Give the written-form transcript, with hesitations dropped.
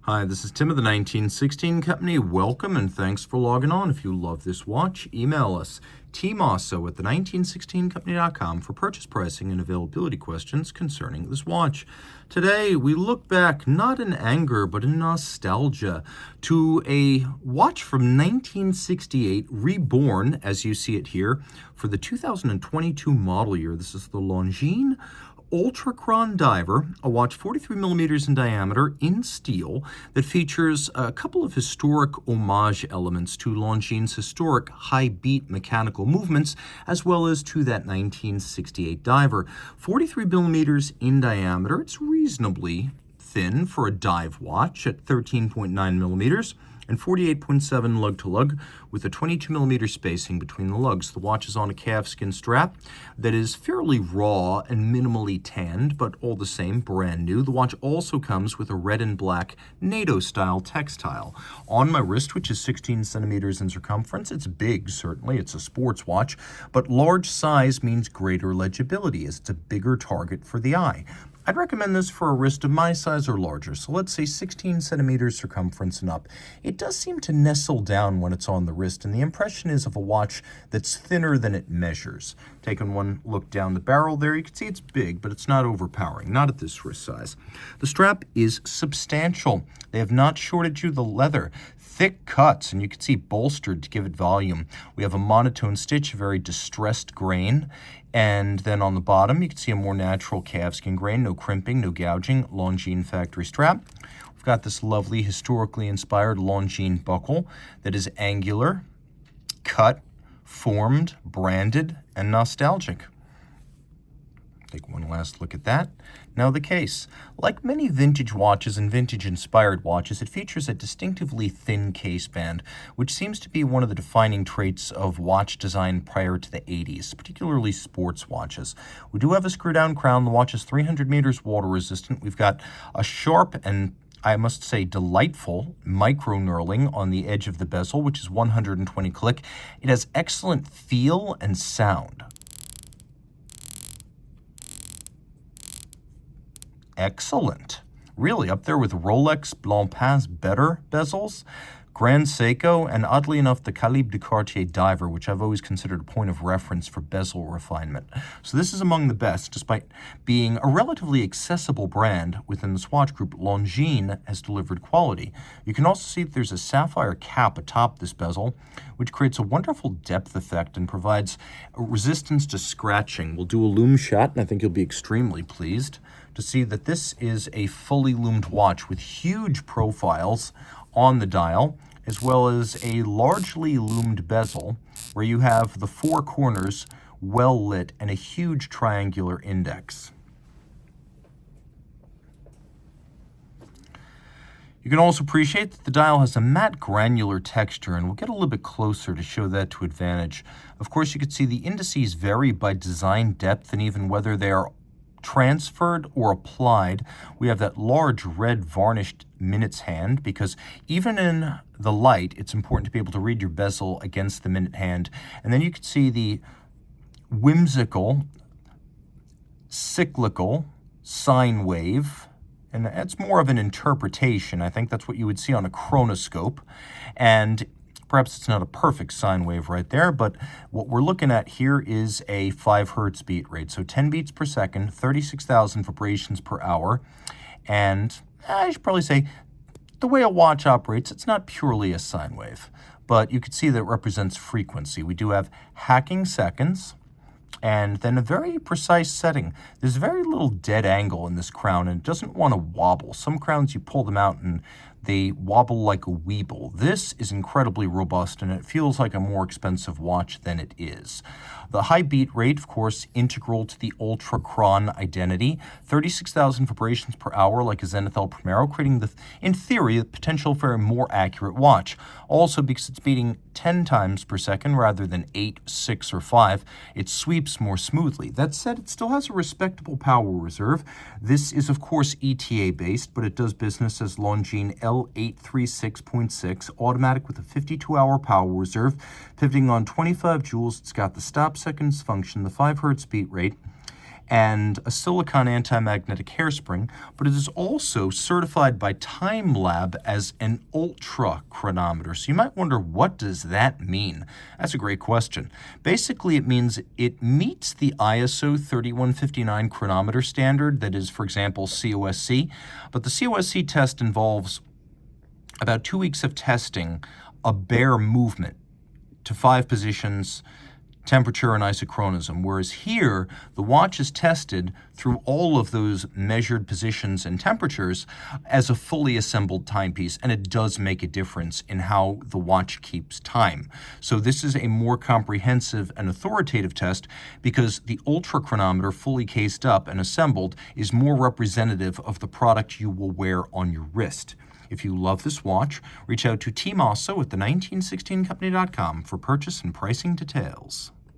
Hi, this is Tim of the 1916 Company. Welcome and thanks for logging on. If you love this watch, email us, Team Mosso at the1916company.com for purchase pricing and availability questions concerning this watch. Today, we look back, not in anger, but in nostalgia, to a watch from 1968, reborn, as you see it here, for the 2022 model year. This is the Longines Ultra-Chron diver, a watch 43 millimeters in diameter in steel that features a couple of historic homage elements to Longines' historic high-beat mechanical movements, as well as to that 1968 diver. 43 millimeters in diameter, it's reasonably thin for a dive watch at 13.9 millimeters. And 48.7 lug-to-lug with a 22 millimeter spacing between the lugs. The watch is on a calfskin strap that is fairly raw and minimally tanned, but all the same, brand new. The watch also comes with a red and black NATO-style textile. On my wrist, which is 16 centimeters in circumference, it's big, certainly. It's a sports watch, but large size means greater legibility, as it's a bigger target for the eye. I'd recommend this for a wrist of my size or larger, so let's say 16 centimeters circumference and up. It does seem to nestle down when it's on the wrist, and the impression is of a watch that's thinner than it measures. Taking one look down the barrel there, you can see it's big, but it's not overpowering, not at this wrist size. The strap is substantial. They have not shorted you the leather. Thick cuts, and you can see bolstered to give it volume. We have a monotone stitch, a very distressed grain. And then on the bottom, you can see a more natural calfskin grain, no crimping, no gouging, Longines factory strap. We've got this lovely, historically inspired Longines buckle that is angular, cut, formed, branded, and nostalgic. Take one last look at that. Now the case. Like many vintage watches and vintage-inspired watches, it features a distinctively thin case band, which seems to be one of the defining traits of watch design prior to the 80s, particularly sports watches. We do have a screw-down crown. The watch is 300 meters water-resistant. We've got a sharp and, I must say, delightful micro-knurling on the edge of the bezel, which is 120 click. It has excellent feel and sound. Excellent. Really, up there with Rolex Blancpain's better bezels, Grand Seiko, and oddly enough, the Calibre de Cartier diver, which I've always considered a point of reference for bezel refinement. So this is among the best, despite being a relatively accessible brand within the Swatch group. Longines has delivered quality. You can also see that there's a sapphire cap atop this bezel, which creates a wonderful depth effect and provides a resistance to scratching. We'll do a lume shot, and I think you'll be extremely pleased to see that this is a fully loomed watch with huge profiles on the dial, as well as a largely loomed bezel where you have the four corners well lit and a huge triangular index. You can also appreciate that the dial has a matte granular texture, and we'll get a little bit closer to show that to advantage. Of course, you can see the indices vary by design depth and even whether they are transferred or applied. We have that large red varnished minutes hand, because even in the light, it's important to be able to read your bezel against the minute hand. And then you can see the whimsical, cyclical sine wave, and that's more of an interpretation. I think that's what you would see on a chronoscope. And perhaps it's not a perfect sine wave right there, but what we're looking at here is a 5 hertz beat rate. So 10 beats per second, 36,000 vibrations per hour. And I should probably say the way a watch operates, it's not purely a sine wave, but you can see that it represents frequency. We do have hacking seconds, and then a very precise setting. There's very little dead angle in this crown, and it doesn't want to wobble. Some crowns, you pull them out and they wobble like a weeble. This is incredibly robust, and it feels like a more expensive watch than it is. The high beat rate, of course, integral to the Ultra-Chron identity. 36,000 vibrations per hour, like a Zenith L Primero, creating, in theory, the potential for a more accurate watch. Also, because it's beating 10 times per second rather than 8, 6, or 5, it sweeps more smoothly. That said, it still has a respectable power reserve. This is, of course, ETA-based, but it does business as Longines L2.836.4.52.8, automatic with a 52-hour power reserve, pivoting on 25 joules. It's got the stop seconds function, the 5 hertz beat rate, and a silicon anti-magnetic hairspring, but it is also certified by Time Lab as an ultra-chronometer. So you might wonder, what does that mean? That's a great question. Basically, it means it meets the ISO 3159 chronometer standard, that is, for example, COSC, but the COSC test involves about 2 weeks of testing a bare movement to 5 positions, temperature, and isochronism, whereas here, the watch is tested through all of those measured positions and temperatures as a fully assembled timepiece, and it does make a difference in how the watch keeps time. So this is a more comprehensive and authoritative test because the Ultra chronometer, fully cased up and assembled, is more representative of the product you will wear on your wrist. If you love this watch, reach out to Team Mosso at the 1916company.com for purchase and pricing details.